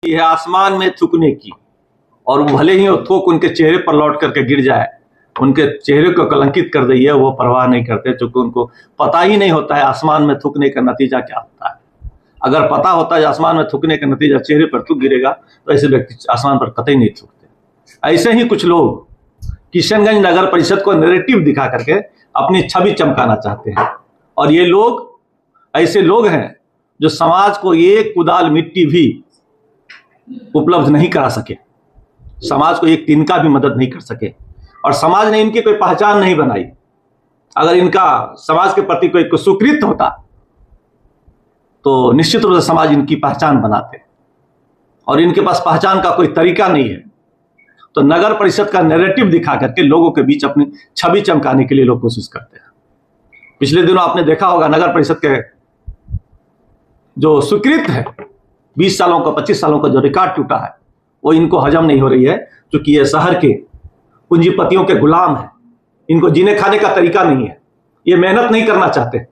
है आसमान में थूकने की, और भले ही वो थूक उनके चेहरे पर लौट करके गिर जाए, उनके चेहरे को कलंकित कर दी है, वो परवाह नहीं करते, क्योंकि उनको पता ही नहीं होता है आसमान में थूकने का नतीजा क्या होता है। अगर पता होता है आसमान में थूकने का नतीजा चेहरे पर थूक गिरेगा तो ऐसे व्यक्ति आसमान पर कतई नहीं थूकते। ऐसे ही कुछ लोग किशनगंज नगर परिषद को नैरेटिव दिखा करके अपनी छवि चमकाना चाहते हैं, और ये लोग ऐसे लोग हैं जो समाज को एक कुदाल मिट्टी भी उपलब्ध नहीं करा सके, समाज को एक तिनका भी मदद नहीं कर सके, और समाज ने इनकी कोई पहचान नहीं बनाई। अगर इनका समाज के प्रति कोई सुकृत होता तो निश्चित रूप से समाज इनकी पहचान बनाते, और इनके पास पहचान का कोई तरीका नहीं है। तो नगर परिषद का नैरेटिव दिखा करके लोगों के बीच अपनी छवि चमकाने के लिए लोग कोशिश करते हैं। पिछले दिनों आपने देखा होगा नगर परिषद के जो स्वीकृत है 20 सालों का 25 सालों का जो रिकॉर्ड टूटा है, वो इनको हजम नहीं हो रही है, क्योंकि ये शहर के पूंजीपतियों के गुलाम है। इनको जीने खाने का तरीका नहीं है, ये मेहनत नहीं करना चाहते,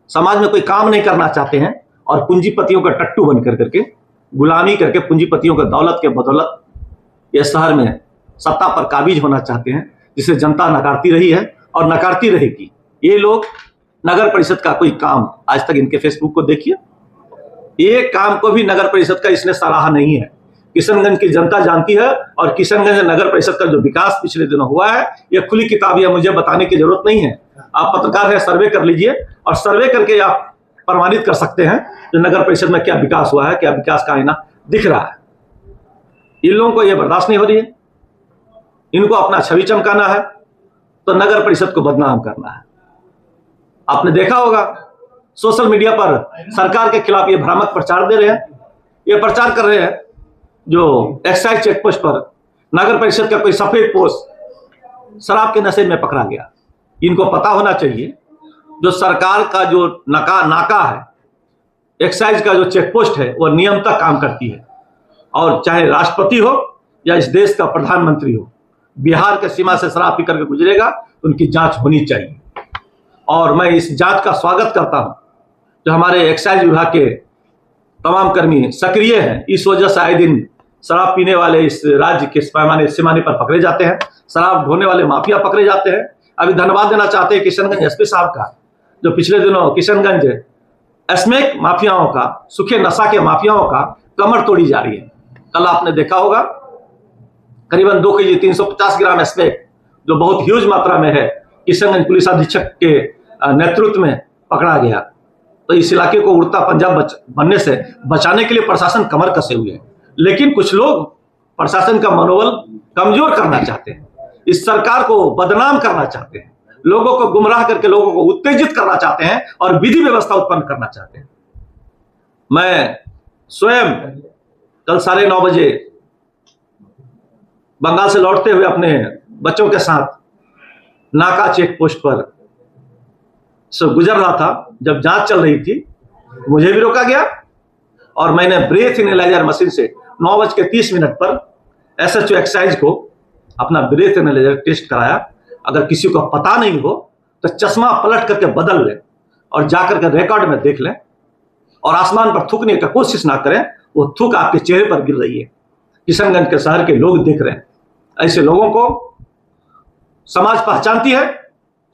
समाज में कोई काम नहीं करना चाहते हैं, और पूंजीपतियों का टट्टू बन करके गुलामी करके पूंजीपतियों के दौलत के बदौलत ये शहर में सत्ता पर काबिज होना चाहते हैं, जिसे जनता नकारती रही है और नकारती रहेगी। ये लोग नगर परिषद का कोई काम, आज तक इनके फेसबुक को देखिए, एक काम को भी नगर परिषद का इसने सराहा नहीं है। किशनगंज की जनता जानती है, और किशनगंज नगर परिषद का जो विकास पिछले दिनों हुआ है, यह खुली किताब है, मुझे बताने की जरूरत नहीं है। आप पत्रकार हैं, सर्वे कर लीजिए, और सर्वे करके आप प्रमाणित कर सकते हैं कि नगर परिषद में क्या विकास हुआ है, क्या विकास का आईना दिख रहा है। इन लोगों को यह बर्दाश्त नहीं हो रही है, इनको अपना छवि चमकाना है, तो नगर परिषद को बदनाम करना है। आपने देखा होगा सोशल मीडिया पर सरकार के खिलाफ ये भ्रामक प्रचार दे रहे हैं, ये प्रचार कर रहे हैं जो एक्साइज चेक पोस्ट पर नगर परिषद का कोई सफेद पोस्ट शराब के नशे में पकड़ा गया। इनको पता होना चाहिए जो सरकार का जो नाका है, एक्साइज का जो चेक पोस्ट है, वो नियमतः काम करती है, और चाहे राष्ट्रपति हो या इस देश का प्रधानमंत्री हो, बिहार के सीमा से शराब पी करके गुजरेगा तो उनकी जांच होनी चाहिए। और मैं इस जांच का स्वागत करता हूं जो हमारे एक्साइज विभाग के तमाम कर्मी सक्रिय हैं। इस वजह से आए दिन शराब पीने वाले इस राज्य के पैमाने पर पकड़े जाते हैं, शराब ढोने वाले माफिया पकड़े जाते हैं। अभी धन्यवाद देना चाहते हैं किशनगंज एसपी साहब का, जो पिछले दिनों किशनगंज स्मैक माफियाओं का, सूखे नशा के माफियाओं का कमर तोड़ी जा रही है। कल आपने देखा होगा करीबन 2 केजी 350 ग्राम स्मैक, जो बहुत ह्यूज मात्रा में है, किशनगंज पुलिस अधीक्षक के नेतृत्व में पकड़ा गया। तो इस इलाके को उड़ता पंजाब बनने से बचाने के लिए प्रशासन कमर कसे हुए है, लेकिन कुछ लोग प्रशासन का मनोबल कमजोर करना चाहते हैं, इस सरकार को बदनाम करना चाहते हैं, लोगों को गुमराह करके लोगों को उत्तेजित करना चाहते हैं, और विधि व्यवस्था उत्पन्न करना चाहते हैं। मैं स्वयं कल 9:30 बजे बंगाल से लौटते हुए अपने बच्चों के साथ नाका चेक पोस्ट पर से गुजर रहा था। जब जांच चल रही थी मुझे भी रोका गया, और मैंने ब्रेथ एनालाइजर मशीन से 9:30 पर एसएचओ एक्साइज को अपना ब्रेथ एनालाइजर टेस्ट कराया। अगर किसी को पता नहीं हो तो चश्मा पलट करके बदल लें और जाकर के रिकॉर्ड में देख लें, और आसमान पर थूकने की कोशिश ना करें, वो थूक आपके चेहरे पर गिर रही है। किशनगंज के शहर के लोग देख रहे हैं। ऐसे लोगों को समाज पहचानती है,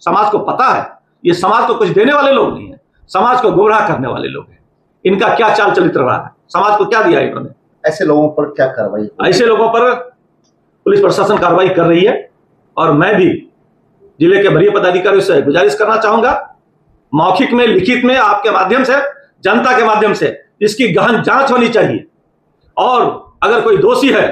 समाज को पता है ये समाज को कुछ देने वाले लोग नहीं है, समाज को गुमराह करने वाले लोग हैं। इनका क्या चाल चलित रहा है, समाज को क्या दिया इन्होंने, ऐसे लोगों पर क्या कार्रवाई? ऐसे लोगों पर पुलिस प्रशासन कार्रवाई कर रही है। और मैं भी जिले के वरीय पदाधिकारियों से गुजारिश करना चाहूंगा, मौखिक में, लिखित में, आपके माध्यम से, जनता के माध्यम से इसकी गहन जांच होनी चाहिए, और अगर कोई दोषी है,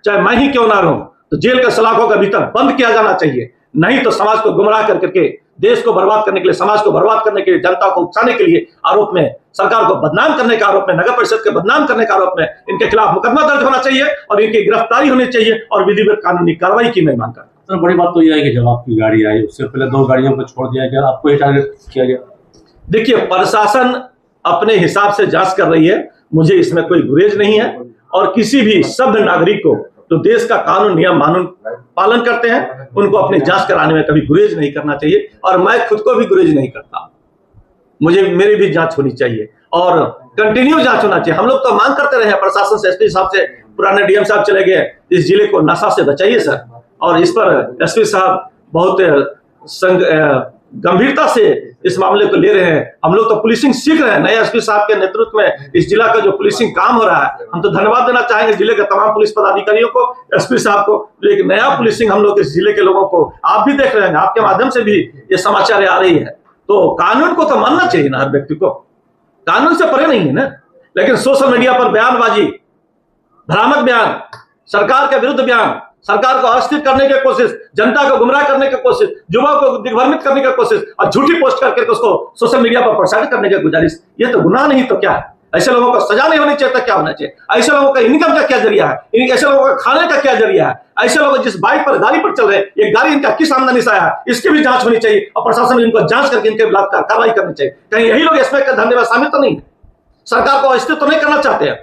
चाहे मैं ही क्यों ना रहूं, तो जेल के सलाखों का भीतर बंद किया जाना चाहिए। नहीं तो समाज को गुमराह करके, देश को बर्बाद करने के लिए, समाज को बर्बाद करने के लिए, जनता को उकसाने के लिए आरोप में, सरकार को बदनाम करने का आरोप में, नगर परिषद के बदनाम करने का आरोप में इनके खिलाफ मुकदमा दर्ज होना चाहिए, और इनकी गिरफ्तारी होनी चाहिए, और विधिवत कानूनी कार्रवाई की मैं मांग करता हूं। सर, बड़ी बात तो यह है कि जब आपकी गाड़ी आई उससे पहले 2 गाड़ियों को छोड़ दिया गया, आपको ये टारगेट किया गया। देखिए, प्रशासन अपने हिसाब से जांच कर रही है, मुझे इसमें कोई गुरेज नहीं है, और किसी भी सभ्य नागरिक को जो देश का कानून नियम पालन करते हैं उनको अपनी जांच कराने में कभी गुरेज नहीं करना चाहिए, और मैं खुद को भी गुरेज नहीं करता। मुझे मेरी भी जांच होनी चाहिए, और कंटिन्यू जांच होना चाहिए। हम लोग तो मांग करते रहे प्रशासन से, एसपी साहब से, पुराने डीएम साहब चले गए, इस जिले को नशा से बचाइए सर। और इस पर एसपी साहब बहुत गंभीरता से इस मामले को ले रहे हैं। हम लोग तो पुलिसिंग सीख रहे हैं नए एसपी साहब के नेतृत्व में। इस जिला का जो पुलिसिंग काम हो रहा है, हम तो धन्यवाद देना चाहेंगे जिले के तमाम पुलिस पदाधिकारियों को, एसपी साहब को। एक नया पुलिसिंग हम लोग इस जिले के लोगों को, आप भी देख रहे हैं, आपके माध्यम से भी ये समाचार आ रही है। तो कानून को तो मानना चाहिए ना हर व्यक्ति को, कानून से परे नहीं है ना। लेकिन सोशल मीडिया पर बयानबाजी, भ्रामक बयान, सरकार के विरुद्ध बयान, सरकार को अस्थिर करने की कोशिश, जनता को गुमराह करने की कोशिश, युवा को दिग्भ्रमित करने की कोशिश और झूठी पोस्ट करके उसको सोशल मीडिया पर प्रसारित करने की गुजारिश, ये तो गुनाह नहीं तो क्या है? ऐसे लोगों को सजा नहीं होनी चाहिए तो क्या होना चाहिए? ऐसे लोगों का इनकम का क्या जरिया है? ऐसे लोगों का खाने का क्या जरिया है? ऐसे लोग जिस बाइक पर, गाड़ी पर चल रहे हैं, ये गाड़ी इनका किस आमदनी से आया है, इसकी भी जांच होनी चाहिए और प्रशासन ने इनको जांच करके इनके खिलाफ कार्रवाई करनी चाहिए। कहीं यही लोग इसमें धंधे में शामिल तो नहीं है? सरकार को अस्थिर तो नहीं करना चाहते हैं,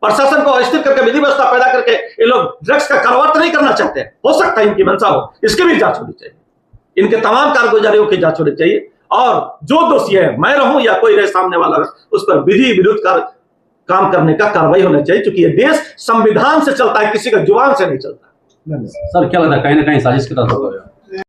प्रशासन को अस्थिर करके विधि व्यवस्था पैदा करके ये लोग ड्रग्स का कारोबार तो नहीं करना चाहते हैं? हो सकता है इनकी मंशा हो, इसकी भी जांच होनी चाहिए, इनके तमाम कारगुजारियों की जांच होनी चाहिए। और जो दोषी है, मैं रहूं या कोई रहे सामने वाला, उस पर विधि विरुद्ध काम करने का कार्रवाई होना चाहिए, क्योंकि ये देश संविधान से चलता है, किसी का जुबान से नहीं चलता। सर क्या लगता है कहीं ना कहीं साजिश की तरफ होगा?